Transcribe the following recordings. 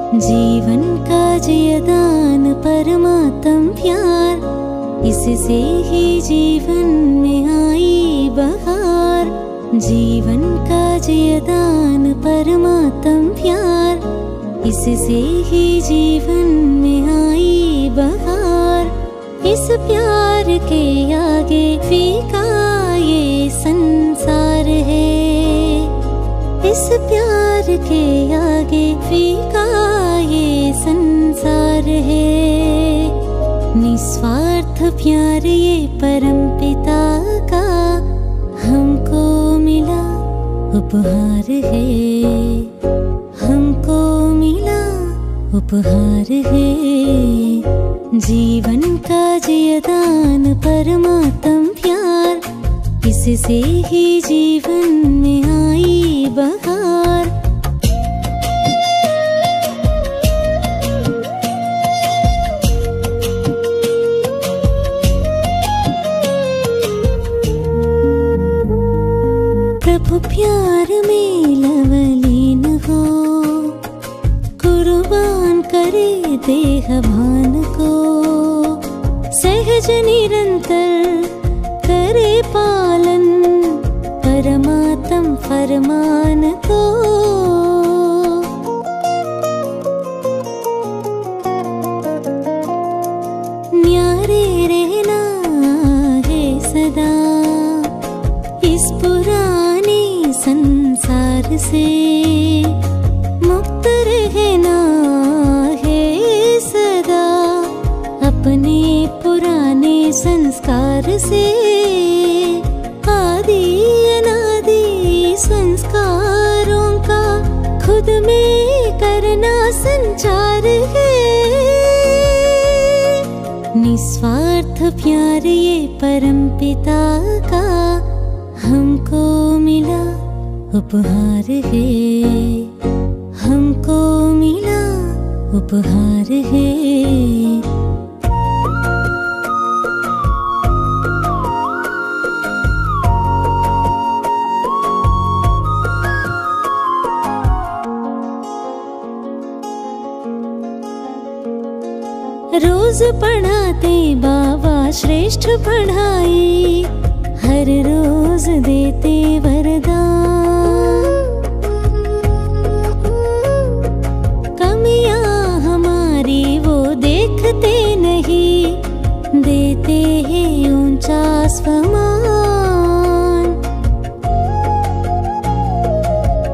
जीवन का जियदान परमात्म प्यार, इससे ही जीवन में आई बहार। जीवन का जियदान परमात्म प्यार, इससे ही जीवन में आई बहार। इस प्यार के आगे फीका ये संसार है, इस प्यार के आगे फीका ये संसार है। निस्वार्थ प्यार ये परम पिता का हमको मिला उपहार है, हमको मिला उपहार है। जीवन का जियदान परमात्म प्यार, इससे ही जीवन में आई बहार। प्रभु प्यार में लवलीन हो, कुर्बान करे देह भान को। सहज निरंतर करे पालन परमात्म फरमान को। न्यारे रहना है सदा इस पुराने संसार से, मुक्त रहना है सदा अपने पुराने संस्कार से। आदि अनादि संस्कारों का खुद में करना संचार है। निस्वार्थ प्यार ये परम पिता का हमको मिला उपहार है, हमको मिला उपहार है। रोज पढ़ाते बाबा श्रेष्ठ पढ़ाई, हर रोज देते वरदान। कमियां हमारी वो देखते नहीं, देते हैं ऊंचा सम्मान।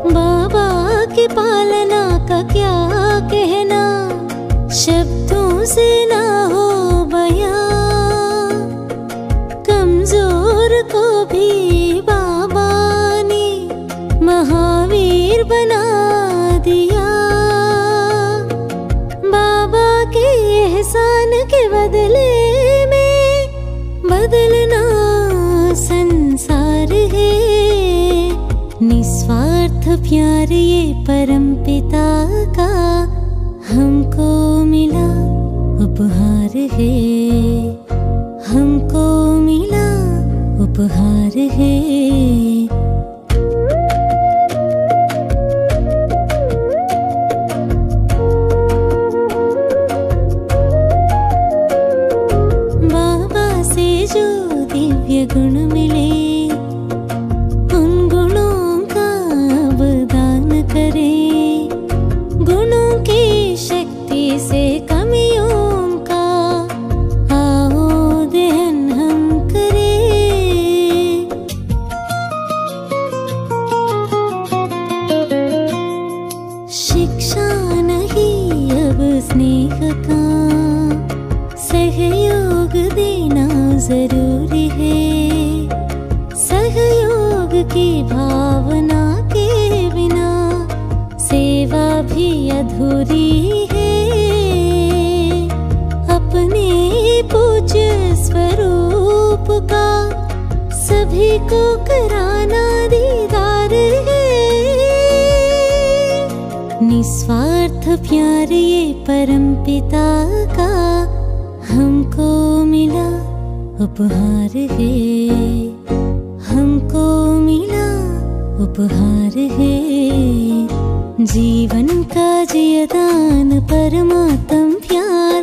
बाबा की पालना का क्या कहना, शब्दों से ना हो बयां। कमजोर को भी बाबा ने महावीर बना दिया। बाबा के एहसान के बदले में बदलना संसार है। निस्वार्थ प्यार ये परम पिता का हमको मिला उपहार है, हमको मिला उपहार है। बाबा से जो दिव्य गुण मिले, उन गुणों का अवदान करें। गुणों की शक्ति से कमियों का आओ दहन हम करें। शिक्षा नहीं अब स्नेह का, सहयोग देना जरूरी है। सहयोग की भावना के बिना सेवा भी अधूरी है। अपने पूज्य स्वरूप का सभी को कराना दीदार है। निस्वार्थ प्यार ये परम पिता का हमको मिला उपहार है, हमको मिला उपहार है। जीवन का जियदान परमात्म प्यार,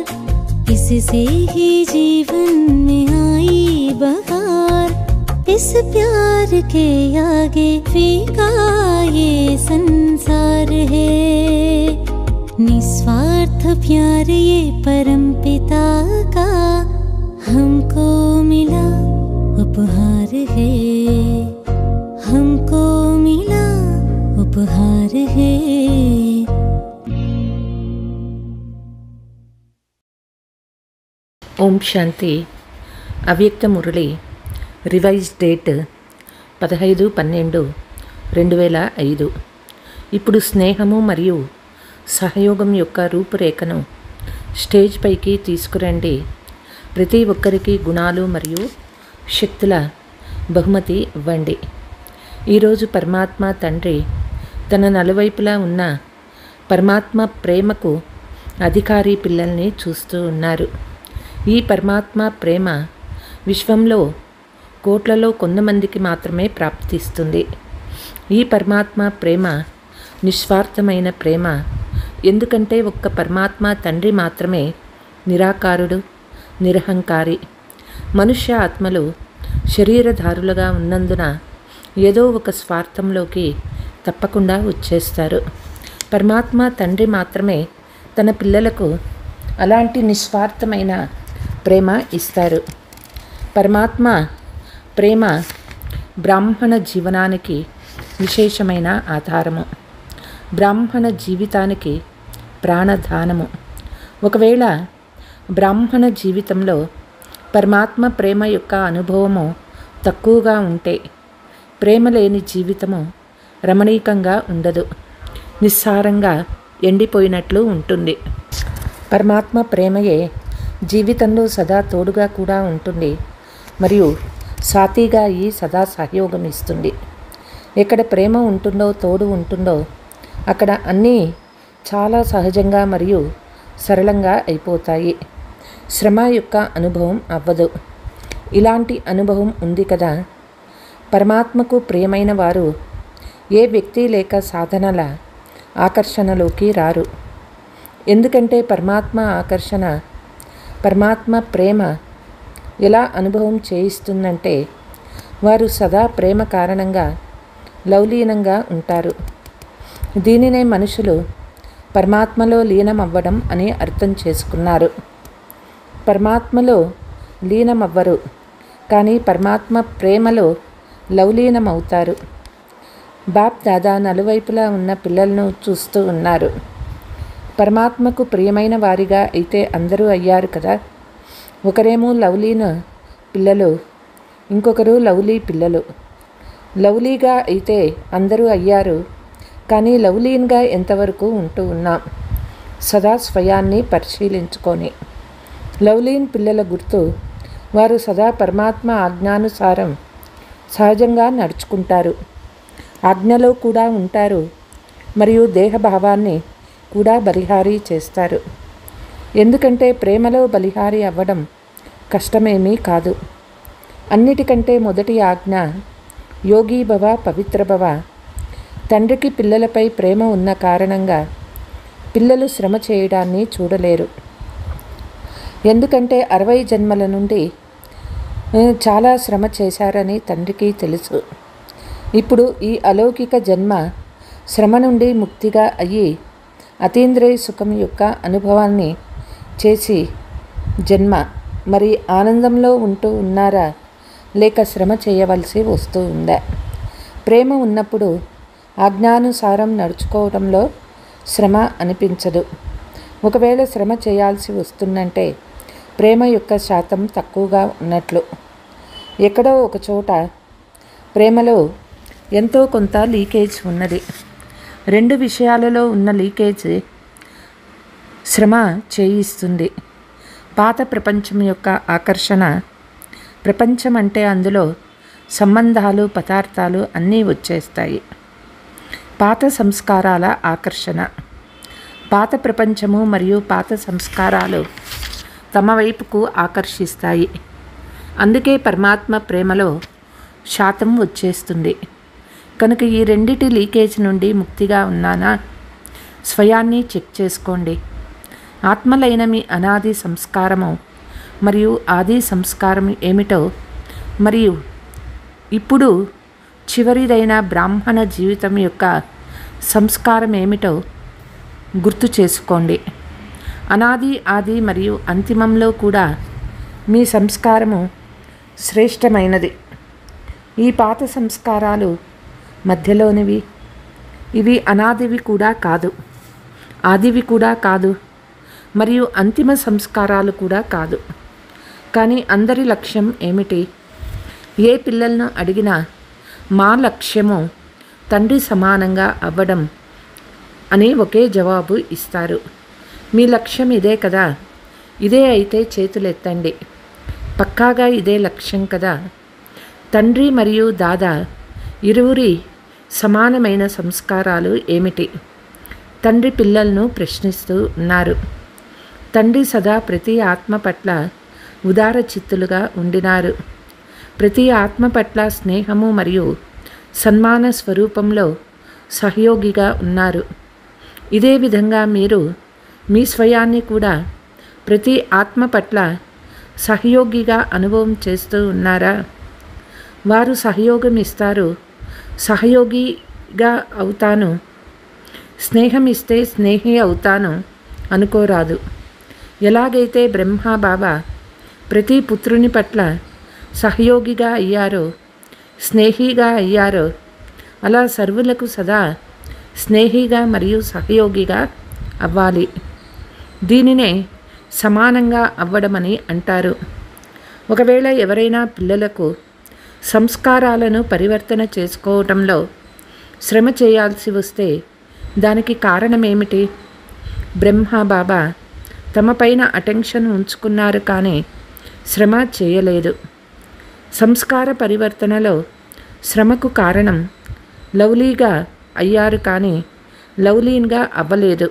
इससे ही जीवन में आई बहार। इस प्यार के आगे फीका ये संसार है, निस्वार्थ प्यार ये परम पिता का हमको मिला उपहार है, हमको मिला उपहार है। ఓం శాంతి. అవ్యక్త మురళి రివైజ్ డేట్ 15/12/2005. ఇప్పుడు స్నేహము మరియు సహయోగం యొక్క రూపురేఖను స్టేజ్ పైకి తీసుకురండి. ప్రతి ఒక్కరికి గుణాలు మరియు శక్తుల బహుమతి ఇవ్వండి. ఈరోజు పరమాత్మ తండ్రి తన నలువైపులా ఉన్న పరమాత్మ ప్రేమకు అధికారి పిల్లల్ని చూస్తూ ఉన్నారు. ఈ పరమాత్మ ప్రేమ విశ్వంలో కోట్లలో కొంతమందికి మాత్రమే ప్రాప్తిస్తుంది. ఈ పరమాత్మ ప్రేమ నిస్వార్థమైన ప్రేమ. ఎందుకంటే ఒక్క పరమాత్మ తండ్రి మాత్రమే నిరాకారుడు, నిరహంకారి. మనుష్య ఆత్మలు శరీరధారులుగా ఉన్నందున ఏదో ఒక స్వార్థంలోకి తప్పకుండా వచ్చేస్తారు. పరమాత్మ తండ్రి మాత్రమే తన పిల్లలకు అలాంటి నిస్వార్థమైన ప్రేమ ఇస్తారు. పరమాత్మ ప్రేమ బ్రాహ్మణ జీవనానికి విశేషమైన ఆధారము, బ్రాహ్మణ జీవితానికి ప్రాణదానము. ఒకవేళ బ్రాహ్మణ జీవితంలో పరమాత్మ ప్రేమ యొక్క అనుభవము తక్కువగా ఉంటే ప్రేమ లేని జీవితము రమణీకంగా ఉండదు, నిస్సారంగా ఎండిపోయినట్లు ఉంటుంది. పరమాత్మ ప్రేమయే జీవితంలో సదా తోడుగా కూడా ఉంటుంది మరియు సాతిగా ఈ సదా సహయోగం ఇస్తుంది. ఎక్కడ ప్రేమ ఉంటుందో, తోడు ఉంటుందో అక్కడ అన్నీ చాలా సహజంగా మరియు సరళంగా అయిపోతాయి. శ్రమ యొక్క అనుభవం అవ్వదు. ఇలాంటి అనుభవం ఉంది కదా. పరమాత్మకు ప్రియమైన వారు ఏ వ్యక్తి లేక సాధనల ఆకర్షణలోకి రారు. ఎందుకంటే పరమాత్మ ఆకర్షణ, పరమాత్మ ప్రేమ ఎలా అనుభవం చేయిస్తుందంటే వారు సదా ప్రేమ కారణంగా లవలీనంగా ఉంటారు. దీనినే మనుషులు పరమాత్మలో లీనమవ్వడం అని అర్థం చేసుకున్నారు. పరమాత్మలో లీనమవ్వరు, కానీ పరమాత్మ ప్రేమలో లవలీనమవుతారు. బాప్ దాదా నలువైపులా ఉన్న పిల్లలను చూస్తూ ఉన్నారు. పరమాత్మకు ప్రియమైన వారిగా అయితే అందరూ అయ్యారు కదా. ఒకరేమో లవ్లీన పిల్లలు, ఇంకొకరు లవ్లీ పిల్లలు. లవ్లీగా అయితే అందరూ అయ్యారు, కానీ లవ్లీన్గా ఎంతవరకు ఉంటూ ఉన్నాం? సదా స్వయాన్ని పరిశీలించుకొని. లవ్లీన్ పిల్లల గుర్తు వారు సదా పరమాత్మ ఆజ్ఞానుసారం సహజంగా నడుచుకుంటారు, ఆజ్ఞలో కూడా ఉంటారు మరియు దేహభావాన్ని కూడా బలిహారీ చేస్తారు. ఎందుకంటే ప్రేమలో బలిహారీ అవ్వడం కష్టమేమీ కాదు. అన్నిటికంటే మొదటి ఆజ్ఞ యోగీ భవ పవిత్ర భవ. తండ్రికి పిల్లలపై ప్రేమ ఉన్న కారణంగా పిల్లలు శ్రమ చేయడాన్ని చూడలేరు. ఎందుకంటే 60 జన్మల నుండి చాలా శ్రమ చేశారని తండ్రికి తెలుసు. ఇప్పుడు ఈ అలౌకిక జన్మ శ్రమ నుండి ముక్తిగా అయ్యి అతీంద్రియ సుఖం యొక్క అనుభవాన్ని చేసి జన్మ. మరి ఆనందంలో ఉంటూ ఉన్నారా లేక శ్రమ చేయవలసి వస్తూ ఉందా? ప్రేమ ఉన్నప్పుడు ఆజ్ఞానుసారం నడుచుకోవడంలో శ్రమ అనిపించదు. ఒకవేళ శ్రమ చేయాల్సి వస్తుందంటే ప్రేమ యొక్క శాతం తక్కువగా ఉన్నట్లు. ఎక్కడో ఒక చోట ప్రేమలో ఎంతో కొంత లీకేజ్ ఉన్నది. 2 విషయాలలో ఉన్న లీకేజ్ శ్రమ చేయిస్తుంది. పాత ప్రపంచం యొక్క ఆకర్షణ. ప్రపంచం అంటే అందులో సంబంధాలు, పదార్థాలు అన్నీ వచ్చేస్తాయి. పాత సంస్కారాల ఆకర్షణ. పాత ప్రపంచము మరియు పాత సంస్కారాలు తమ వైపుకు ఆకర్షిస్తాయి. అందుకే పరమాత్మ ప్రేమలో శాతం వచ్చేస్తుంది. కనుక ఈ రెండిటి లీకేజ్ నుండి ముక్తిగా ఉన్నానా స్వయాన్ని చెక్ చేసుకోండి. ఆత్మలైన మీ అనాది సంస్కారము మరియు ఆది సంస్కారం ఏమిటో, మరియు ఇప్పుడు చివరిదైన బ్రాహ్మణ జీవితం యొక్క సంస్కారం ఏమిటో గుర్తు చేసుకోండి. అనాది, ఆది మరియు అంతిమంలో కూడా మీ సంస్కారము శ్రేష్టమైనది. ఈ పాత సంస్కారాలు మధ్యలోనివి. ఇవి అనాదివి కూడా కాదు, ఆదివి కూడా కాదు, మరియు అంతిమ సంస్కారాలు కూడా కాదు. కానీ అందరి లక్ష్యం ఏమిటి? ఏ పిల్లలను అడిగినా మా లక్ష్యము తండ్రి సమానంగా అవ్వడం అని ఒకే జవాబు ఇస్తారు. మీ లక్ష్యం ఇదే కదా? ఇదే అయితే చేతులెత్తండి. పక్కాగా ఇదే లక్ష్యం కదా? తండ్రి మరియు దాదా ఇరువురి సమానమైన సంస్కారాలు ఏమిటి? తండ్రి పిల్లలను ప్రశ్నిస్తూ ఉన్నారు. తండ్రి సదా ప్రతి ఆత్మ పట్ల ఉదార చిత్తులుగా ఉండినారు. ప్రతి ఆత్మ పట్ల స్నేహము మరియు సన్మాన స్వరూపంలో సహయోగిగా ఉన్నారు. ఇదే విధంగా మీరు మీ స్వయాన్ని కూడా ప్రతి ఆత్మ పట్ల సహయోగిగా అనుభవం చేస్తూ ఉన్నారా? వారు సహయోగం ఇస్తారు. సహయోగిగా అవుతాను, స్నేహం ఇస్తే స్నేహి అవుతాను అనుకోరాదు. ఎలాగైతే బ్రహ్మ బాబా ప్రతి పుత్రుని పట్ల సహయోగిగా అయ్యారో, స్నేహిగా అయ్యారో, అలా సర్వులకు సదా స్నేహిగా మరియు సహయోగిగా అవ్వాలి. దీనినే సమానంగా అవ్వడమని అంటారు. ఒకవేళ ఎవరైనా పిల్లలకు సంస్కారాలను పరివర్తన చేసుకోవటంలో శ్రమ చేయాల్సి వస్తే దానికి కారణమేమిటి? బ్రహ్మ బాబా తమ పైన అటెన్షన్ ఉంచుకున్నారు, కానీ శ్రమ చేయలేదు. సంస్కార పరివర్తనలో శ్రమకు కారణం లవ్లీగా అయ్యారు, కానీ లవ్లీన్గా అవ్వలేదు.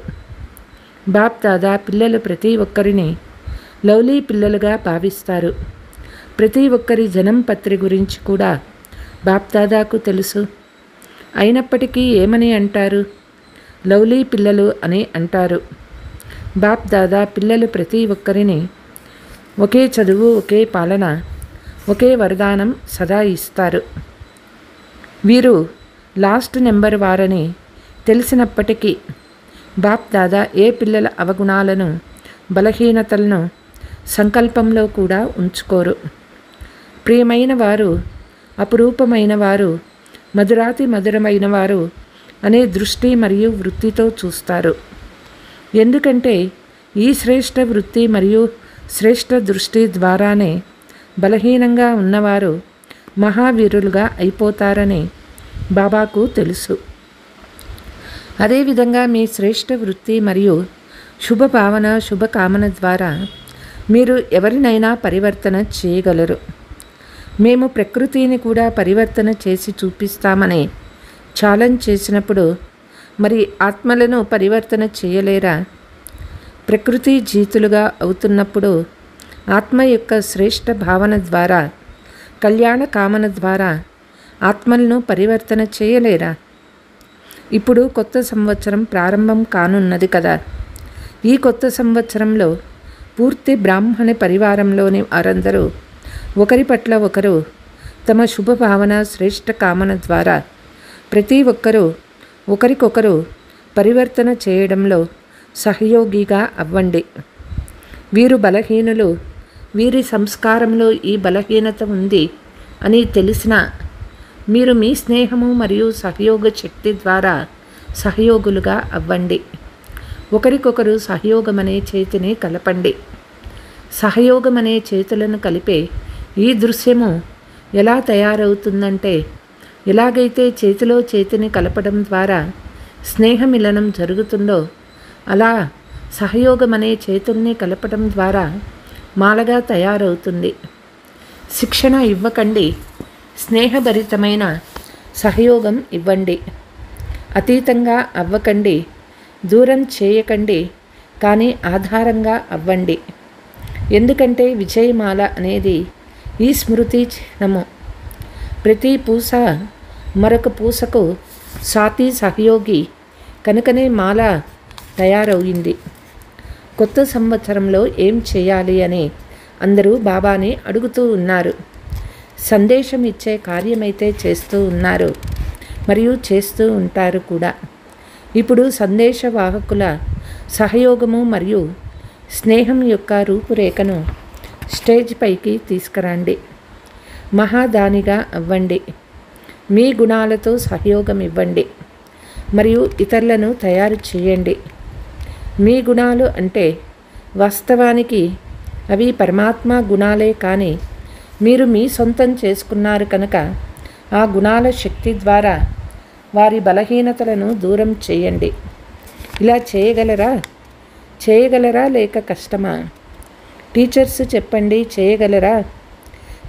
బాప్ దాదా పిల్లలు ప్రతి ఒక్కరిని లవ్లీ పిల్లలుగా భావిస్తారు. ప్రతి ఒక్కరి జనం పత్రి గురించి కూడా బాప్ దాదాకు తెలుసు. అయినప్పటికీ ఏమని అంటారు? లవ్లీ పిల్లలు అని అంటారు. బాప్ దాదా పిల్లలు ప్రతి ఒక్కరిని ఒకే చదువు, ఒకే పాలన, ఒకే వరదానం సదా ఇస్తారు. వీరు లాస్ట్ నెంబర్ వారని తెలిసినప్పటికీ బాప్ దాదా ఏ పిల్లల అవగుణాలను, బలహీనతలను సంకల్పంలో కూడా ఉంచుకోరు. ప్రియమైన వారు, అపురూపమైన వారు, మధురాతి మధురమైన వారు అనే దృష్టి మరియు వృత్తితో చూస్తారు. ఎందుకంటే ఈ శ్రేష్ఠ వృత్తి మరియు శ్రేష్ఠ దృష్టి ద్వారానే బలహీనంగా ఉన్నవారు మహావీరులుగా అయిపోతారని బాబాకు తెలుసు. అదేవిధంగా మీ శ్రేష్ఠ వృత్తి మరియు శుభభావన, శుభకామన ద్వారా మీరు ఎవరినైనా పరివర్తన చేయగలరు. మేము ప్రకృతిని కూడా పరివర్తన చేసి చూపిస్తామని ఛాలెంజ్ చేసినప్పుడు మరి ఆత్మలను పరివర్తన చేయలేరా? ప్రకృతి జీతులుగా అవుతున్నప్పుడు ఆత్మ యొక్క శ్రేష్ఠ భావన ద్వారా, కళ్యాణ కామన ద్వారా ఆత్మలను పరివర్తన చేయలేరా? ఇప్పుడు కొత్త సంవత్సరం ప్రారంభం కానున్నది కదా. ఈ కొత్త సంవత్సరంలో పూర్తి బ్రాహ్మణ పరివారంలోని వారందరూ ఒకరి పట్ల ఒకరు తమ శుభభావన, శ్రేష్ఠ కామన ద్వారా ప్రతి ఒక్కరూ ఒకరికొకరు పరివర్తన చేయడంలో సహయోగిగా అవ్వండి. వీరు బలహీనులు, వీరి సంస్కారంలో ఈ బలహీనత ఉంది అని తెలిసిన మీరు మీ స్నేహము మరియు సహయోగ శక్తి ద్వారా సహయోగులుగా అవ్వండి. ఒకరికొకరు సహయోగమనే చేతిని కలపండి. సహయోగమనే చేతులను కలిపే ఈ దృశ్యము ఎలా తయారవుతుందంటే, ఎలాగైతే చేతిలో చేతిని కలపడం ద్వారా స్నేహమిలనం జరుగుతుందో, అలా సహయోగమనే చేతుల్ని కలపడం ద్వారా మాలగా తయారవుతుంది. శిక్షణ ఇవ్వకండి, స్నేహభరితమైన సహయోగం ఇవ్వండి. అతీతంగా అవ్వకండి, దూరం చేయకండి, కానీ ఆధారంగా అవ్వండి. ఎందుకంటే విజయమాల అనేది ఈ స్మృతి చిహ్నము. ప్రతి పూస మరొక పూసకు సాటి సహయోగి, కనుకనే మాల తయారవుయింది. కొత్త సంవత్సరంలో ఏం చేయాలి అని అందరూ బాబాని అడుగుతూ ఉన్నారు. సందేశం ఇచ్చే కార్యమైతే చేస్తూ ఉన్నారు మరియు చేస్తూ ఉంటారు కూడా. ఇప్పుడు సందేశవాహకుల సహయోగము మరియు స్నేహం యొక్క రూపురేఖను స్టేజ్ పైకి తీసుకురండి. మహాదానిగా అవ్వండి. మీ గుణాలతో సహయోగం ఇవ్వండి మరియు ఇతరులను తయారు చేయండి. మీ గుణాలు అంటే వాస్తవానికి అవి పరమాత్మ గుణాలే, కానీ మీరు మీ సొంతం చేసుకున్నారు కనుక ఆ గుణాల శక్తి ద్వారా వారి బలహీనతలను దూరం చేయండి. ఇలా చేయగలరా లేక కష్టమా? టీచర్స్ చెప్పండి,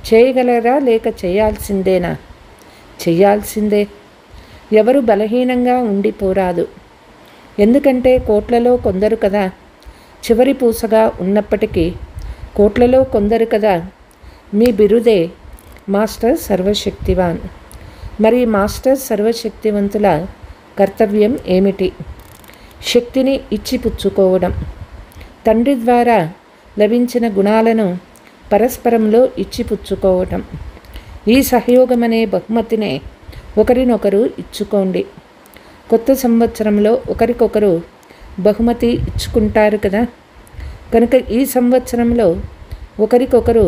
చేయగలరా లేక చేయాల్సిందేనా? చెయ్యాల్సిందే. ఎవరు బలహీనంగా ఉండిపోరాదు. ఎందుకంటే కోట్లలో కొందరు కదా చివరి పూసగా ఉన్నప్పటికీ కోట్లలో కొందరు కదా. మీ బిరుదే మాస్టర్ సర్వశక్తివాన్. మరి మాస్టర్ సర్వశక్తివంతుల కర్తవ్యం ఏమిటి? శక్తిని ఇచ్చిపుచ్చుకోవడం. తండ్రి ద్వారా లభించిన గుణాలను పరస్పరంలో ఇచ్చిపుచ్చుకోవటం. ఈ సహయోగం అనే బహుమతినే ఒకరినొకరు ఇచ్చుకోండి. కొత్త సంవత్సరంలో ఒకరికొకరు బహుమతి ఇచ్చుకుంటారు కదా. కనుక ఈ సంవత్సరంలో ఒకరికొకరు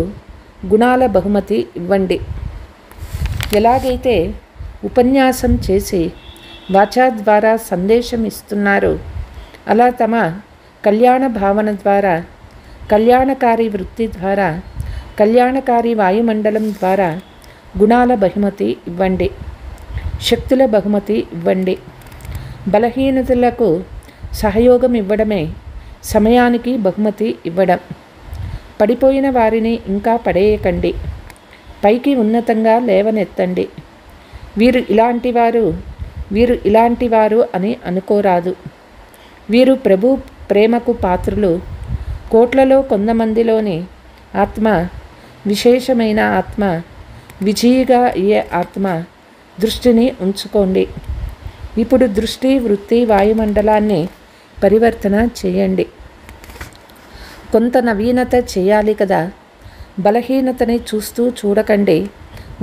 గుణాల బహుమతి ఇవ్వండి. ఎలాగైతే ఉపన్యాసం చేసి వాచా ద్వారా సందేశం ఇస్తున్నారు, అలా తమ కళ్యాణ భావన ద్వారా, కళ్యాణకారి వృత్తి ద్వారా, కళ్యాణకారి వాయుమండలం ద్వారా గుణాల బహుమతి ఇవ్వండి. శక్తుల బహుమతి ఇవ్వండి. బలహీనతలకు సహయోగం ఇవ్వడమే సమయానికి బహుమతి ఇవ్వడం. పడిపోయిన వారిని ఇంకా పడేయకండి. పైకి ఉన్నతంగా లేవనెత్తండి. వీరు ఇలాంటివారు అని అనుకోరాదు. వీరు ప్రభు ప్రేమకు పాత్రులు. కోట్లలో కొంతమందిలోని ఆత్మ, విశేషమైన ఆత్మ, విజయిగా అయ్యే ఆత్మ దృష్టిని ఉంచుకోండి. ఇప్పుడు దృష్టి, వృత్తి, వాయుమండలాన్ని పరివర్తన చేయండి. కొంత నవీనత చేయాలి కదా. బలహీనతని చూడకండి.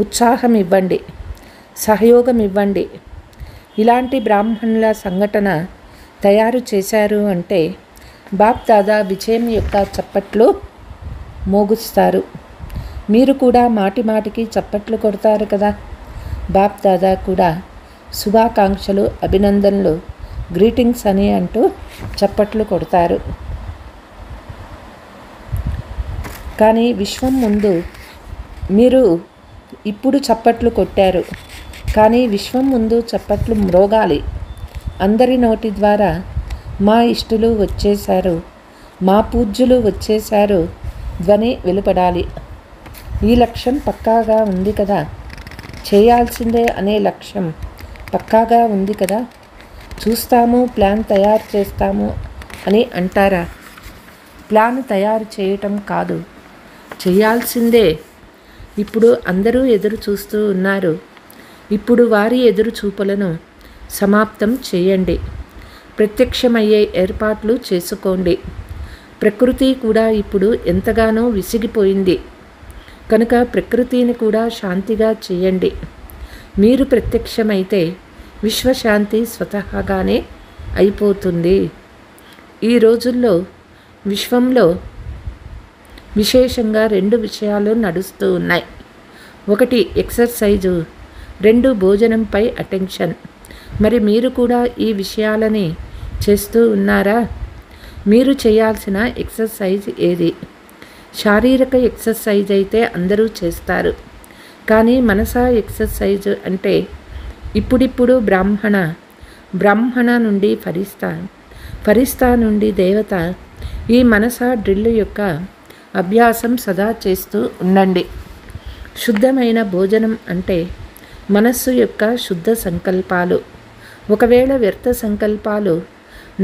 ఉత్సాహం ఇవ్వండి, సహయోగం ఇవ్వండి. ఇలాంటి బ్రాహ్మణుల సంఘటన తయారు చేశారు అంటే బాప్ దాదా విజయం యొక్క చప్పట్లు మోగుస్తారు. మీరు కూడా మాటిమాటికి చప్పట్లు కొడతారు కదా. బాప్ దాదా కూడా శుభాకాంక్షలు, అభినందనలు, గ్రీటింగ్స్ అని అంటూ చప్పట్లు కొడతారు. కానీ విశ్వం ముందు మీరు ఇప్పుడు చప్పట్లు కొట్టారు, కానీ విశ్వం ముందు చప్పట్లు మ్రోగాలి. అందరి నోటి ద్వారా మా ఇష్టులు వచ్చేశారు, మా పూజ్యులు వచ్చేశారు ధ్వని వెలుపడాలి. ఈ లక్ష్యం పక్కాగా ఉంది కదా. చేయాల్సిందే అనే లక్ష్యం పక్కాగా ఉంది కదా. చూస్తాము, ప్లాన్ తయారు చేస్తాము అని అంటారా? ప్లాన్ తయారు చేయటం కాదు, చేయాల్సిందే. ఇప్పుడు అందరూ ఎదురు చూస్తూ ఉన్నారు. ఇప్పుడు వారి ఎదురు చూపులను సమాప్తం చేయండి. ప్రత్యక్షమయ్యే ఏర్పాట్లు చేసుకోండి. ప్రకృతి కూడా ఇప్పుడు ఎంతగానో విసిగిపోయింది కనుక ప్రకృతిని కూడా శాంతిగా చేయండి. మీరు ప్రత్యక్షమైతే విశ్వశాంతి స్వతహాగానే అయిపోతుంది. ఈ రోజుల్లో విశ్వంలో విశేషంగా 2 విషయాలు నడుస్తూ ఉన్నాయి. 1 ఎక్సర్సైజు, 2 భోజనంపై అటెన్షన్. మరి మీరు కూడా ఈ విషయాలని చేస్తూ ఉన్నారా? మీరు చేయాల్సిన ఎక్సర్సైజ్ ఏది? శారీరక ఎక్సర్సైజ్ అయితే అందరూ చేస్తారు, కానీ మనసా ఎక్సర్సైజ్ అంటే ఇప్పుడిప్పుడు బ్రాహ్మణ నుండి ఫరిస్తా నుండి దేవత. ఈ మనసా డ్రిల్ యొక్క అభ్యాసం సదా చేస్తూ ఉండండి. శుద్ధమైన భోజనం అంటే మనస్సు యొక్క శుద్ధ సంకల్పాలు. ఒకవేళ వ్యర్థ సంకల్పాలు,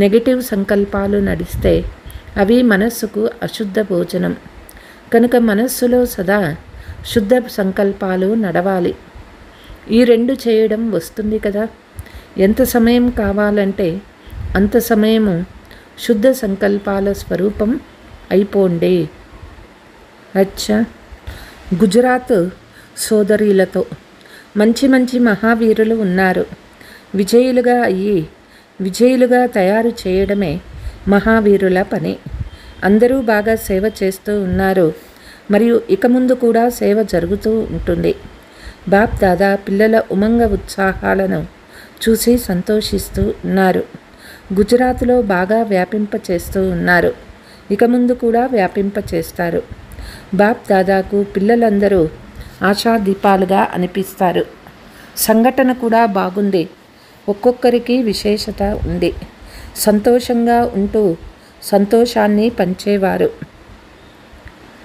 నెగటివ్ సంకల్పాలు నడిస్తే అవి మనస్సుకు అశుద్ధ భోజనం. కనుక మనస్సులో సదా శుద్ధ సంకల్పాలు నడవాలి. ఈ 2 చేయడం వస్తుంది కదా. ఎంత సమయం కావాలంటే అంత సమయము శుద్ధ సంకల్పాల స్వరూపం అయిపోండి. అచ్చా, గుజరాత్ సోదరీలతో మంచి మంచి మహావీరులు ఉన్నారు. విజయులుగా అయ్యి విజయులుగా తయారు చేయడమే మహావీరుల పని. అందరూ బాగా సేవ చేస్తూ ఉన్నారు, మరియు ఇక ముందు కూడా సేవ జరుగుతూ ఉంటుంది. బాప్ దాదా పిల్లల ఉమంగ ఉత్సాహాలను చూసి సంతోషిస్తూ ఉన్నారు. గుజరాత్లో బాగా వ్యాపింపచేస్తూ ఉన్నారు, ఇక ముందు కూడా వ్యాపింపచేస్తారు. బాప్ దాదాకు పిల్లలందరూ ఆశాదీపాలుగా అనిపిస్తారు. సంఘటన కూడా బాగుంది, ఒక్కొక్కరికి విశేషత ఉంది. సంతోషంగా ఉంటూ సంతోషాన్ని పంచేవారు.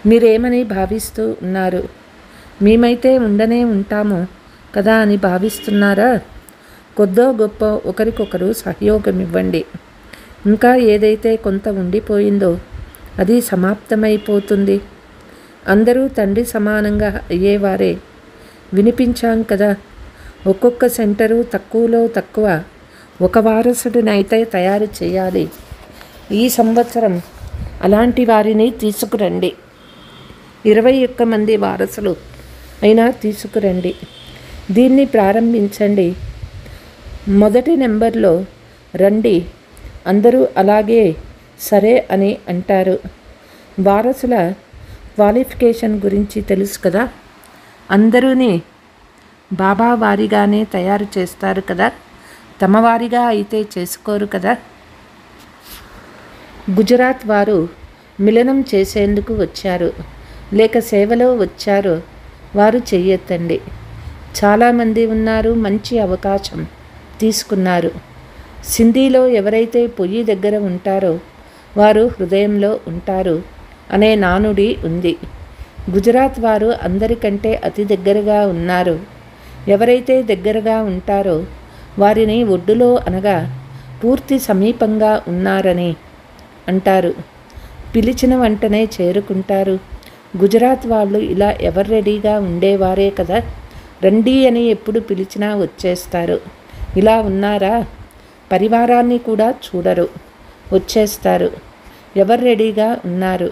మీరేమని భావిస్తూ ఉన్నారు? మేమైతే ఉండనే ఉంటాము కదా అని భావిస్తున్నారా? కొద్దో గొప్ప ఒకరికొకరు సహయోగం ఇవ్వండి. ఇంకా ఏదైతే కొంత ఉండిపోయిందో అది సమాప్తమైపోతుంది. అందరూ తండ్రి సమానంగా అయ్యేవారే. వినిపించాం కదా, ఒక్కొక్క సెంటరు తక్కువలో తక్కువ ఒక వారసుడినైతే తయారు చేయాలి. ఈ సంవత్సరం అలాంటి వారిని తీసుకురండి. 21 మంది వారసులు అయినా తీసుకురండి. దీన్ని ప్రారంభించండి. మొదటి నెంబర్లో రండి. అందరూ అలాగే సరే అని అంటారు. వారసుల క్వాలిఫికేషన్ గురించి తెలుసు కదా. అందరూని బాబా వారిగానే తయారు చేస్తారు కదా, తమ వారిగా అయితే చేసుకోరు కదా. గుజరాత్ వారు మిలనం చేసేందుకు వచ్చారు, లేక సేవలో వచ్చారో వారు చెయ్యెత్తండి. చాలామంది ఉన్నారు, మంచి అవకాశం తీసుకున్నారు. సింధీలో ఎవరైతే పొయ్యి దగ్గర ఉంటారో వారు హృదయంలో ఉంటారు అనే నానుడి ఉంది. గుజరాత్ వారు అందరికంటే అతి దగ్గరగా ఉన్నారు. ఎవరైతే దగ్గరగా ఉంటారో వారిని ఒడ్డులో అనగా పూర్తి సమీపంగా ఉన్నారని అంటారు. పిలిచిన వెంటనే చేరుకుంటారు. గుజరాత్ వాళ్ళు ఇలా ఎవరు రెడీగా ఉండేవారే కదా, రండి అని ఎప్పుడు పిలిచినా వచ్చేస్తారు. ఇలా ఉన్నారా? పరివారాన్ని కూడా చూడరు, వచ్చేస్తారు. ఎవరు రెడీగా ఉన్నారు?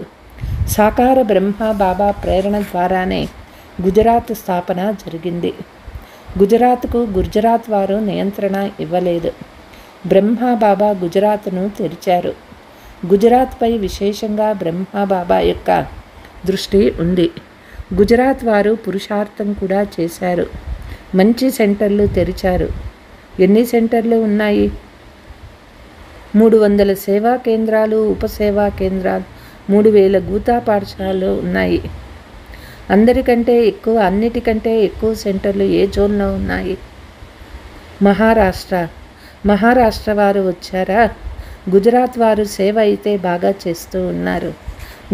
సాకార బ్రహ్మ బాబా ప్రేరణ ద్వారానే గుజరాత్ స్థాపన జరిగింది. గుజరాత్కు గుజరాత్ వారు నియంత్రణ ఇవ్వలేదు. బ్రహ్మ బాబా గుజరాత్ను తెరిచారు. గుజరాత్పై విశేషంగా బ్రహ్మ బాబా యొక్క దృష్టి ఉంది. గుజరాత్ వారు పురుషార్థం కూడా చేశారు. మంచి సెంటర్లు తెరిచారు. ఎన్ని సెంటర్లు ఉన్నాయి? 300 సేవా కేంద్రాలు, ఉపసేవా కేంద్రాలు, 3000 గీతా పాఠశాలలు ఉన్నాయి. అందరికంటే ఎక్కువ, అన్నిటికంటే ఎక్కువ సెంటర్లు ఏ జోన్లో ఉన్నాయి? మహారాష్ట్ర వారు వచ్చారా? గుజరాత్ వారు సేవ అయితే బాగా చేస్తూ ఉన్నారు.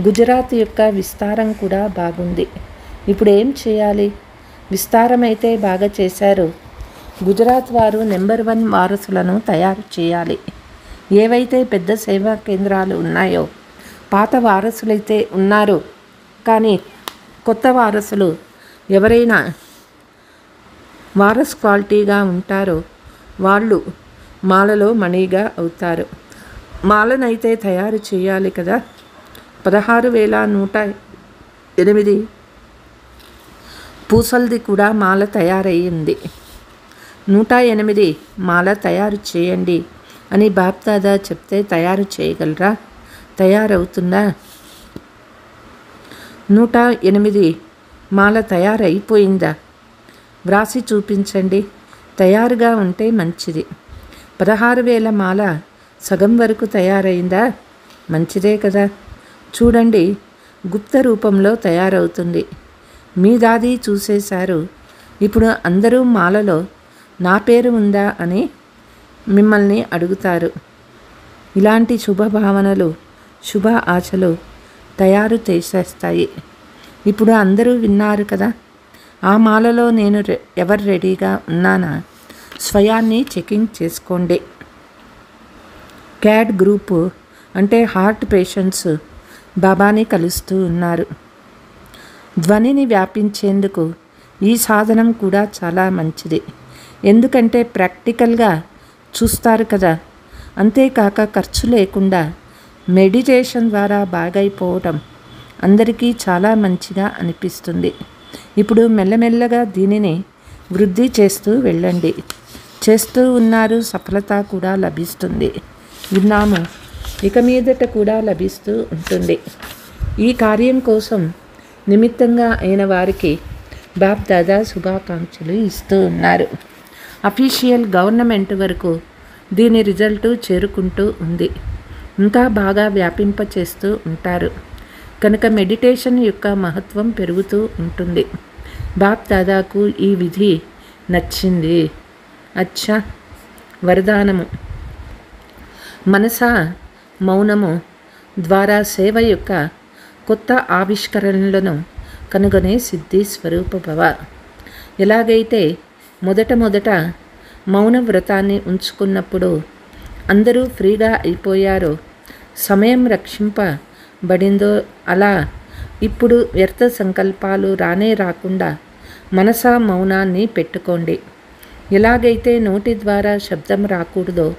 గుజరాత్ యొక్క విస్తారం కూడా బాగుంది. ఇప్పుడు ఏం చేయాలి? విస్తారం అయితే బాగా చేశారు. గుజరాత్ వారు నెంబర్ 1 వారసులను తయారు చేయాలి. ఏవైతే పెద్ద సేవా కేంద్రాలు ఉన్నాయో, పాత వారసులైతే ఉన్నారు, కానీ కొత్త వారసులు ఎవరైనా వారస్ క్వాలిటీగా ఉంటారో వాళ్ళు మాలలో మణిగా అవుతారు. మాలనైతే తయారు చేయాలి కదా. 16,108 పూసల్ది కూడా మాల తయారయ్యింది. 108 మాల తయారు చేయండి అని బాప్దాదా చెప్తే తయారు చేయగలరా? తయారవుతుందా? 108 మాల తయారైపోయిందా? వ్రాసి చూపించండి. తయారుగా ఉంటే మంచిది. 16,000 మాల సగం వరకు తయారైందా? మంచిదే కదా. చూడండి, గుప్త రూపంలో తయారవుతుంది. మీ దాది చూసేశారు. ఇప్పుడు అందరూ మాలలో నా పేరు ఉందా అని మిమ్మల్ని అడుగుతారు. ఇలాంటి శుభభావనలు, శుభ ఆశలు తయారు చేసేస్తాయి. ఇప్పుడు అందరూ విన్నారు కదా. ఆ మాలలో నేను ఎవరు రెడీగా ఉన్నానా? స్వయాన్ని చెకింగ్ చేసుకోండి. క్యాడ్ గ్రూపు అంటే హార్ట్ పేషెంట్స్ బాబాని కలుస్తూ ఉన్నారు. ధ్వనిని వ్యాపించేందుకు ఈ సాధనం కూడా చాలా మంచిది. ఎందుకంటే ప్రాక్టికల్గా చూస్తారు కదా. అంతేకాక ఖర్చు లేకుండా మెడిటేషన్ ద్వారా బాగైపోవటం అందరికీ చాలా మంచిగా అనిపిస్తుంది. ఇప్పుడు మెల్లమెల్లగా దీనిని వృద్ధి చేస్తూ వెళ్ళండి. చేస్తూ ఉన్నారు, సఫలత కూడా లభిస్తుంది. విన్నాము, ఇక మీదట కూడా లభిస్తూ ఉంటుంది. ఈ కార్యం కోసం నిమిత్తంగా అయిన వారికి బాప్ దాదా శుభాకాంక్షలు ఇస్తూ ఉన్నారు. అఫీషియల్ గవర్నమెంట్ వరకు దీని రిజల్టు చేరుకుంటూ ఉంది. ఇంకా బాగా వ్యాపింప చేస్తూ ఉంటారు కనుక మెడిటేషన్ యొక్క మహత్వం పెరుగుతూ ఉంటుంది. బాప్ దాదాకు ఈ విధి నచ్చింది. అచ్చా, వరదానము. మనసా మౌనము ద్వారా సేవ యొక్క కొత్త ఆవిష్కరణలను కనుగొనే సిద్ధి స్వరూప భవ. ఎలాగైతే మొదట మౌన వ్రతాన్ని ఉంచుకున్నప్పుడు అందరూ ఫ్రీగా అయిపోయారో, సమయం రక్షింపబడిందో, అలా ఇప్పుడు వ్యర్థ సంకల్పాలు రానే రాకుండా మనసా మౌనాన్ని పెట్టుకోండి. ఎలాగైతే నోటి ద్వారా శబ్దం రాకూడదో,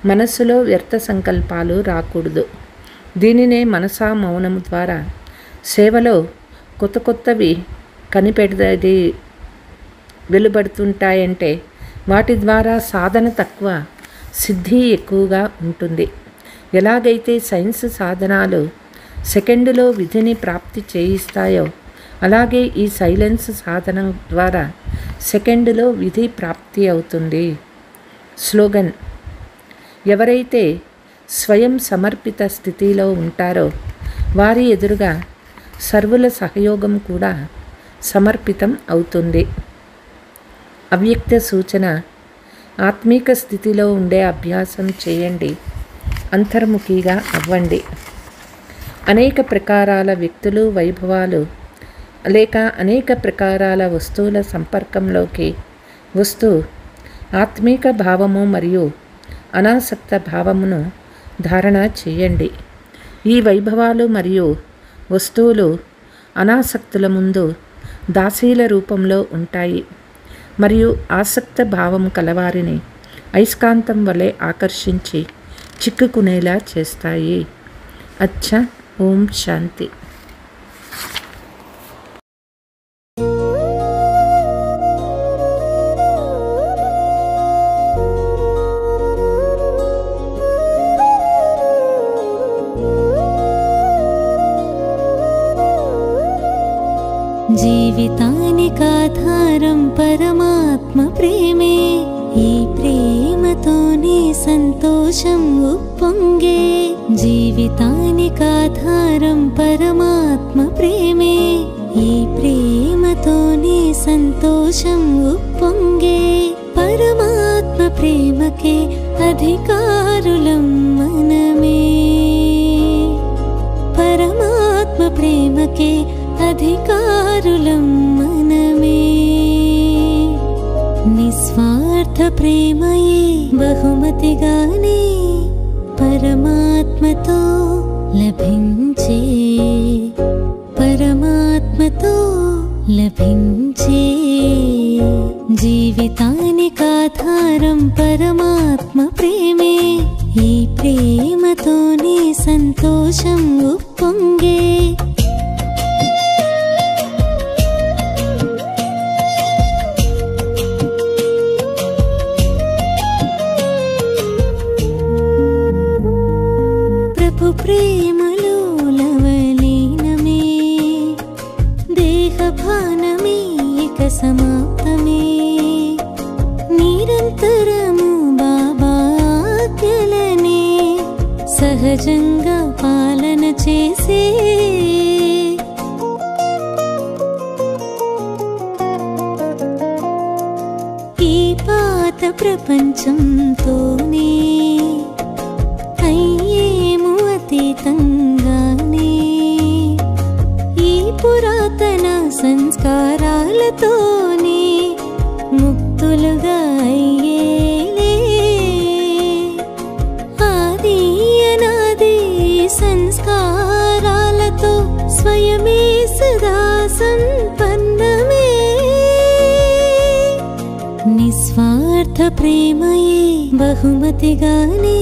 మనస్సులో వ్యర్థ సంకల్పాలు రాకూడదు. దీనినే మనసా మౌనం ద్వారా సేవలో కొత్తవి కనిపెడది వెలువడుతుంటాయంటే వాటి ద్వారా సాధన తక్కువ, సిద్ధి ఎక్కువగా ఉంటుంది. ఎలాగైతే సైన్స్ సాధనాలు సెకండులో విధిని ప్రాప్తి చేయిస్తాయో, అలాగే ఈ సైలెన్స్ సాధన ద్వారా సెకండులో విధి ప్రాప్తి అవుతుంది. స్లోగన్. ఎవరైతే స్వయం సమర్పిత స్థితిలో ఉంటారో వారి ఎదురుగా సర్వుల సహయోగం కూడా సమర్పితం అవుతుంది. అవ్యక్త సూచన. ఆత్మీక స్థితిలో ఉండే అభ్యాసం చేయండి. అంతర్ముఖిగా అవ్వండి. అనేక ప్రకారాల వ్యక్తులు, వైభవాలు లేక అనేక ప్రకారాల వస్తువుల సంపర్కంలోకి వస్తూ ఆత్మీక భావము మరియు అనాసక్త భావమును ధారణ చేయండి. ఈ వైభవాలు మరియు వస్తువులు అనాసక్తుల ముందు దాసీల రూపంలో ఉంటాయి మరియు ఆసక్త భావం కలవారిని అయస్కాంతం వలె ఆకర్షించి చిక్కుకునేలా చేస్తాయి. అచ్చా, ఓం శాంతి. జీవితానికాధారం పరమాత్మ ప్రేమే. ఈ ప్రేమతోనే సంతోషం ఉప్పొంగే. జీవితానికాధారం పరమాత్మ ప్రేమే. ఈ ప్రేమతోనే సంతోషం ఉప్పొంగే. పరమాత్మ ప్రేమకే అధికారులం మనమే. పరమాత్మ ప్రేమకే అధికారులం మనమే. నిస్వార్థ ప్రేమయే బహుమతిగానే పరమాత్మతో లభించే. పరమాత్మతో లభించే. జీవితానికాధారం పరమాత్మ ప్రేమే. ఈ ప్రేమతోనే సంతోషం ఉప్పొంగే. ప్రేమలో లవలీనమే. దేహభానమే ఇక సమాప్తమే. నిరంతరము బాబా ఆజ్ఞలనే సహజంగా పాలన చేసే. ఈ పాత ప్రపంచంతోనే అయ్యేము అతీతంగానే. ఈ పురాతన సంస్కారాలతోనే ముక్తులుగా అయ్యేలే. ఆది అనాది సంస్కారాలతో స్వయమే సదా సంపన్నమే. నిస్వార్థ ప్రేమయే బహుమతిగానే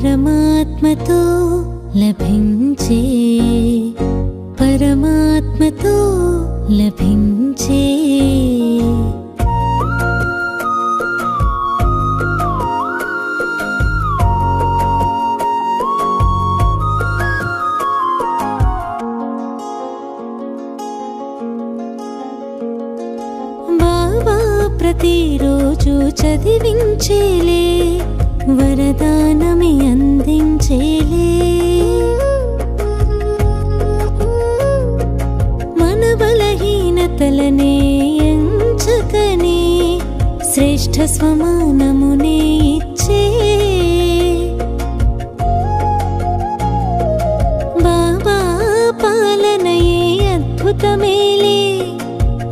పరమాత్మతో లభించే, పరమాత్మతో లభించే. బాబా ప్రతిరోజు చదివించేలే, వరదానమి అందించేలే. మన బలహీనతలనే ఎంచకనే శ్రేష్ఠ స్వమానమునే ఇచ్చే. బాబా పాలనయే అద్భుతమేలే,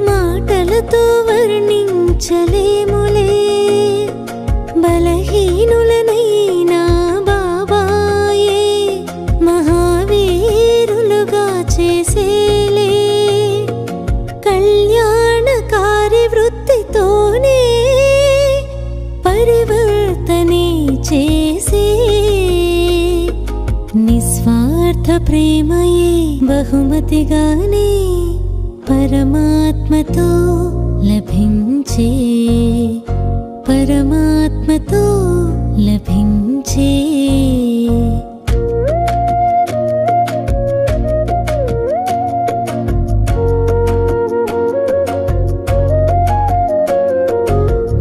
మాటలతో వర్ణించలేములే. బలహీనులనైనా బాబాయే మహావీరులుగా చేసేలే. కళ్యాణకారి వృత్తితోనే పరివర్తనే చేసే. నిస్వార్థ ప్రేమయే బహుమతిగానే పరమాత్మతో లభించే, పరమాత్మతో లభించే.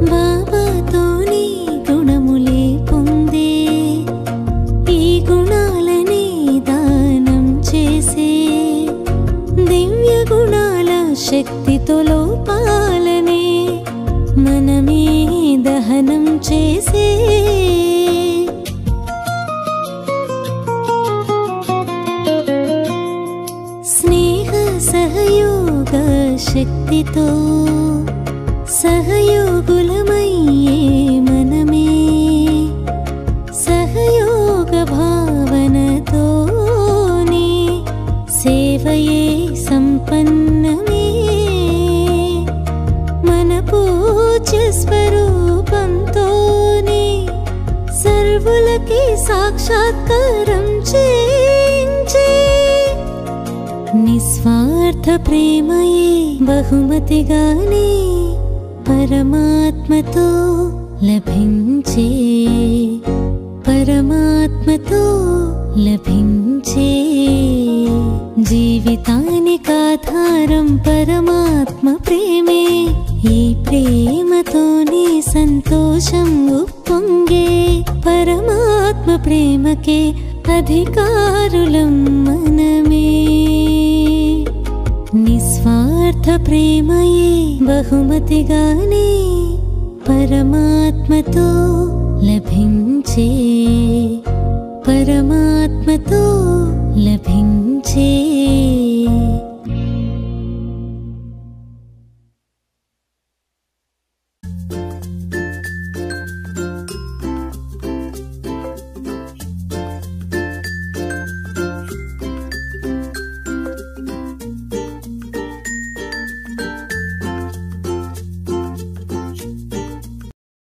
బాబాతోని గుణములే పొందే, ఈ గుణాలనే దానం చేసే. దివ్య గుణాల శక్తితో లోపాలనే మనమే దహనం చేసే. స్నేహ సహయోగ శక్తితో సహయోగులమయ్యే మనమే. సహయోగ భావనతోనే సేవయే సంపన్నమే. మన పూజ్య స్వరూపంతోనే సర్వులకి సాక్షాత్కారం చేయించే. నిస్వార్థ ప్రేమయే బహుమతిగానే పరమాత్మతో లభించే, పరమాత్మతో లభించే. జీవితానికాధారం పరమాత్మ ప్రేమే, ఈ ప్రేమతోనే సంతోషం ఉప్పొంగే. పరమాత్మ ప్రేమకే అధికారులం మనమే. నిస్వార్థ ప్రేమయే బహుమతిగానే పరమాత్మతో లభించే, పరమాత్మతో లభించే.